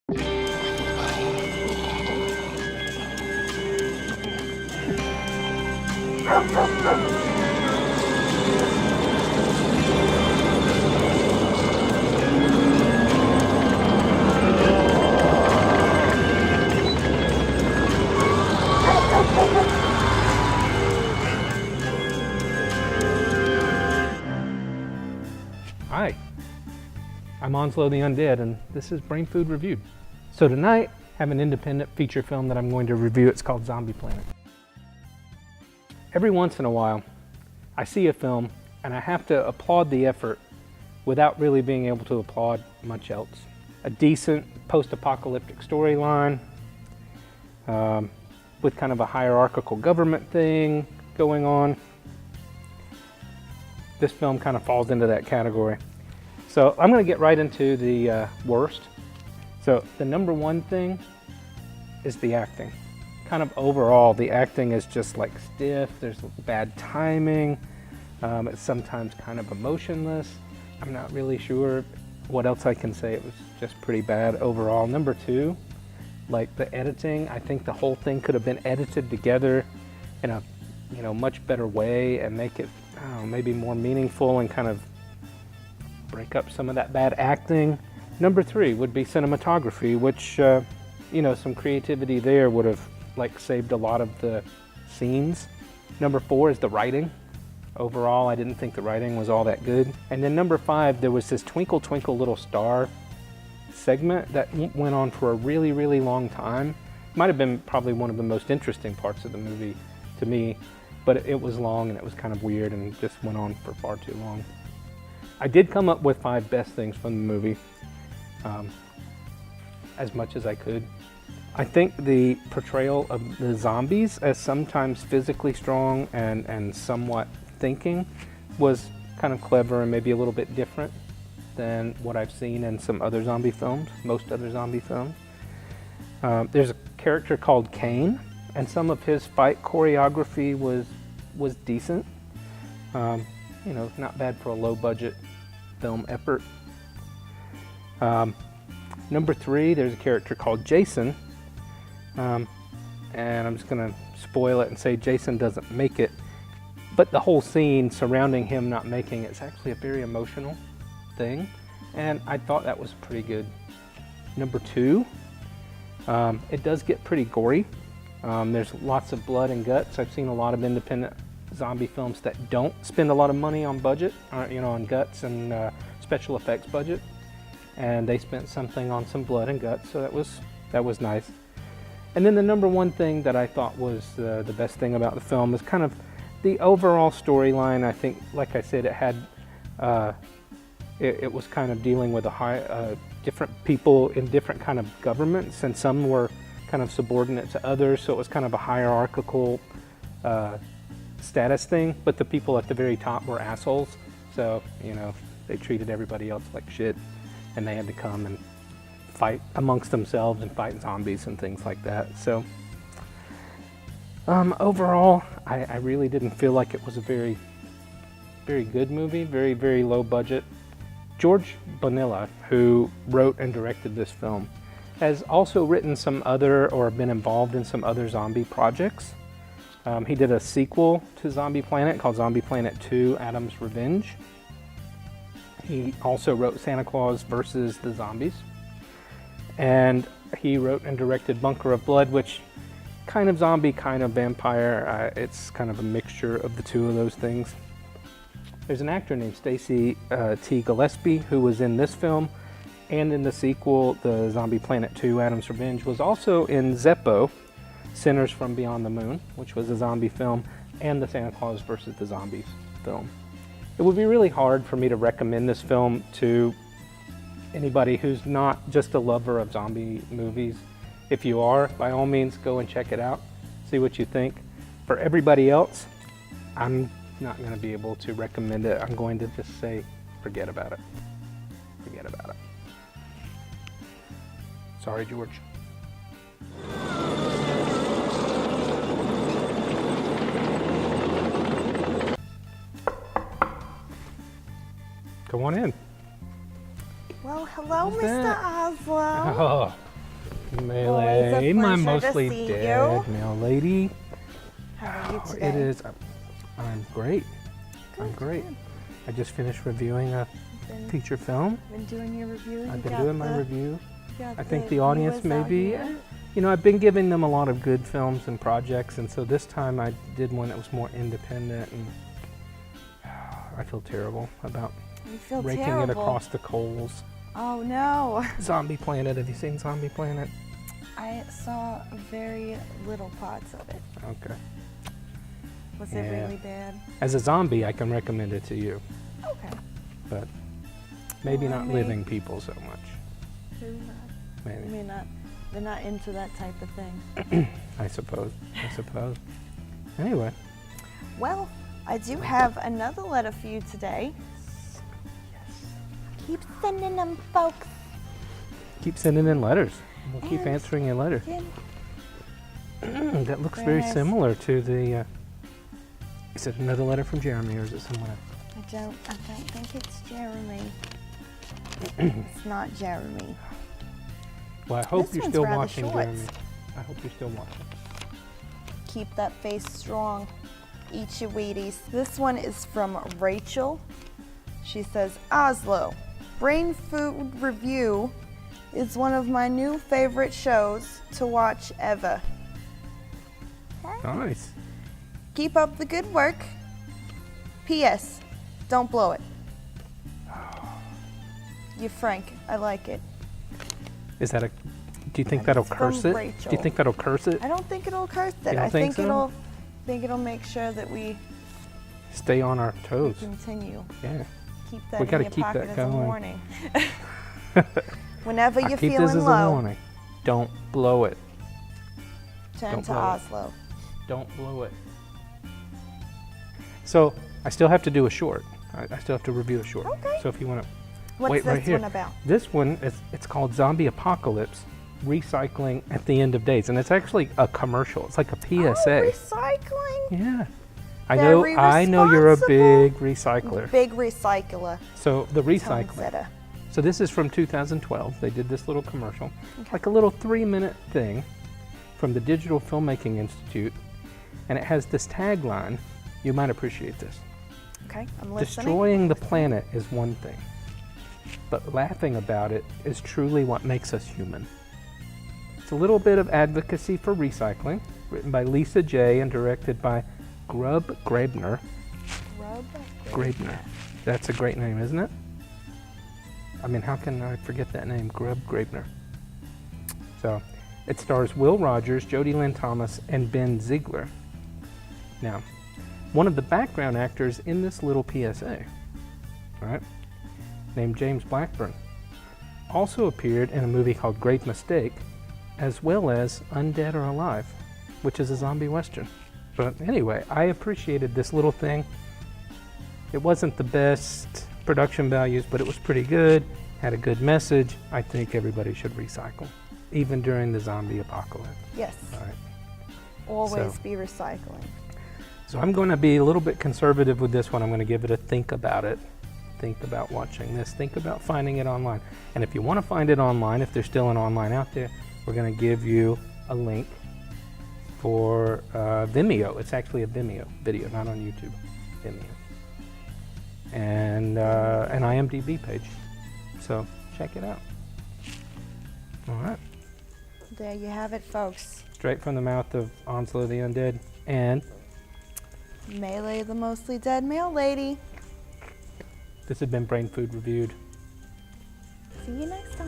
Hi, I'm Onslow the Undead, and this is Brainfood Reviewed. So tonight, I have an independent feature film that I'm going to review. It's called Zombie Planet. Every once in a while, I see a film, and I have to applaud the effort without really being able to applaud much else. A decent post-apocalyptic storyline, with kind of a hierarchical government thing going on. This film kind of falls into that category. So I'm going to get right into the worst. So the number one thing is the acting. Kind of overall, the acting is just like stiff, there's bad timing, it's sometimes kind of emotionless. I'm not really sure what else I can say. It was just pretty bad overall. Number two, like the editing, I think the whole thing could have been edited together in a much better way and make it maybe more meaningful and kind of break up some of that bad acting. Number three would be cinematography, which some creativity there would have like saved a lot of the scenes. Number four is the writing. Overall, I didn't think the writing was all that good. And then number five, there was this Twinkle Twinkle Little Star segment that went on for a really, really long time. Might have been probably one of the most interesting parts of the movie to me, but it was long and it was kind of weird and just went on for far too long. I did come up with 5 best things from the movie, as much as I could. I think the portrayal of the zombies as sometimes physically strong and somewhat thinking was kind of clever and maybe a little bit different than what I've seen in some other zombie films, most other zombie films. There's a character called Kane, and some of his fight choreography was decent. Not bad for a low-budget film effort. Number 3, there's a character called Jason, and I'm just gonna spoil it and say Jason doesn't make it, but the whole scene surrounding him not making it's actually a very emotional thing, and I thought that was pretty good. Number 2, it does get pretty gory. There's lots of blood and guts. I've seen a lot of independent zombie films that don't spend a lot of money on budget, on guts and special effects budget, and they spent something on some blood and guts, so that was nice. And then the number one thing that I thought was the best thing about the film is kind of the overall storyline. I think, like I said, it had it was kind of dealing with different people in different kind of governments, and some were kind of subordinate to others, so it was kind of a hierarchical status thing, but the people at the very top were assholes, so they treated everybody else like shit, and they had to come and fight amongst themselves and fight zombies and things like that. So overall, I really didn't feel like it was a very, very good movie, very, very low budget. George Bonilla, who wrote and directed this film, has also written some other, or been involved in some other zombie projects. He did a sequel to Zombie Planet called Zombie Planet 2: Adam's Revenge. He also wrote Santa Claus vs. the Zombies. And he wrote and directed Bunker of Blood, which kind of zombie, kind of vampire. It's kind of a mixture of the two of those things. There's an actor named Stacey T. Gillespie who was in this film and in the sequel, the Zombie Planet 2: Adam's Revenge, was also in Zeppo, Sinners from Beyond the Moon, which was a zombie film, and the Santa Claus vs. the Zombies film. It would be really hard for me to recommend this film to anybody who's not just a lover of zombie movies. If you are, by all means, go and check it out, see what you think. For everybody else, I'm not going to be able to recommend it. I'm going to just say, forget about it. Forget about it. Sorry, George. Come on in. Well, hello, Who's Mr. that? Oslo. Oh, Melee, my pleasure to mostly see dead you. mail lady. How are you today? It is. I'm great. I'm great. Good. I just finished reviewing a feature film. Been doing your review. I've been doing my review. I I think the audience maybe, you know, I've been giving them a lot of good films and projects, and so this time I did one that was more independent, and I feel terrible about raking it across the coals. Oh no. Zombie Planet. Have you seen Zombie Planet? I saw very little parts of it. Okay. Was it really bad? As a zombie, I can recommend it to you, Okay. but maybe not living people so much. Maybe not. Maybe. Maybe not. They're not into that type of thing. I suppose. Anyway. Well, I do have another letter for you today. Keep sending them, folks. Keep sending in letters. We'll keep And answering your letters. That looks very nice. similar to the. Is it another letter from Jeremy, or is it someone else? I don't think it's Jeremy. It's not Jeremy. Well, I hope This you're one's still rather watching, short. Jeremy. I hope you're still watching. Keep that face strong. Eat your Wheaties. This one is from Rachel. She says, Onslow, Brainfood Review is one of my new favorite shows to watch ever. Nice. Keep up the good work. P.S. Don't blow it. You're frank. I like it. Is that a? Do you think that'll It's curse from it? Rachel. Do you think that'll curse it? I don't think it'll curse it. You don't I think think so? it'll make sure that we Stay on our toes. continue. Yeah. Keep that We in gotta your keep pocket that as going. a warning. Whenever I you're keep feeling this as a low, warning. Don't blow it. turn Don't to blow it. Onslow. Don't blow it. So I still have to do a short. I still have to review a short. Okay. So if you want to, What's wait this right here. one about? This one it's called Zombie Apocalypse: Recycling at the End of Days, and it's actually a commercial. It's like a PSA. Oh, recycling. Yeah. Very I know you're a responsible. big recycler. Big recycler. So the Tone recycling. setter. So this is from 2012. They did this little commercial, like a little 3-minute thing from the Digital Filmmaking Institute, and it has this tagline. You might appreciate this. Okay, I'm listening. Destroying the planet is one thing, but laughing about it is truly what makes us human. It's a little bit of advocacy for recycling, written by Lisa J. and directed by Grub Graebner. Graebner. That's a great name, isn't it? I mean, how can I forget that name, Grub Graebner? So, it stars Will Rogers, Jodie Lynn Thomas, and Ben Ziegler. Now, one of the background actors in this little PSA, right, named James Blackburn, also appeared in a movie called Great Mistake, as well as Undead or Alive, which is a zombie western. But anyway, I appreciated this little thing. It wasn't the best production values, but it was pretty good, had a good message. I think everybody should recycle, even during the zombie apocalypse. Yes. All right. Always So- be recycling. So I'm going to be a little bit conservative with this one. I'm going to give it a think about it. Think about watching this. Think about finding it online. And if you want to find it online, if there's still an online out there, we're going to give you a link for Vimeo. It's actually a Vimeo video, not on YouTube. Vimeo. And an IMDb page. So check it out. All right. There you have it, folks. Straight from the mouth of Onslow the Undead and Melee, the mostly dead mail lady. this has been Brainfood Reviewed. See you next time.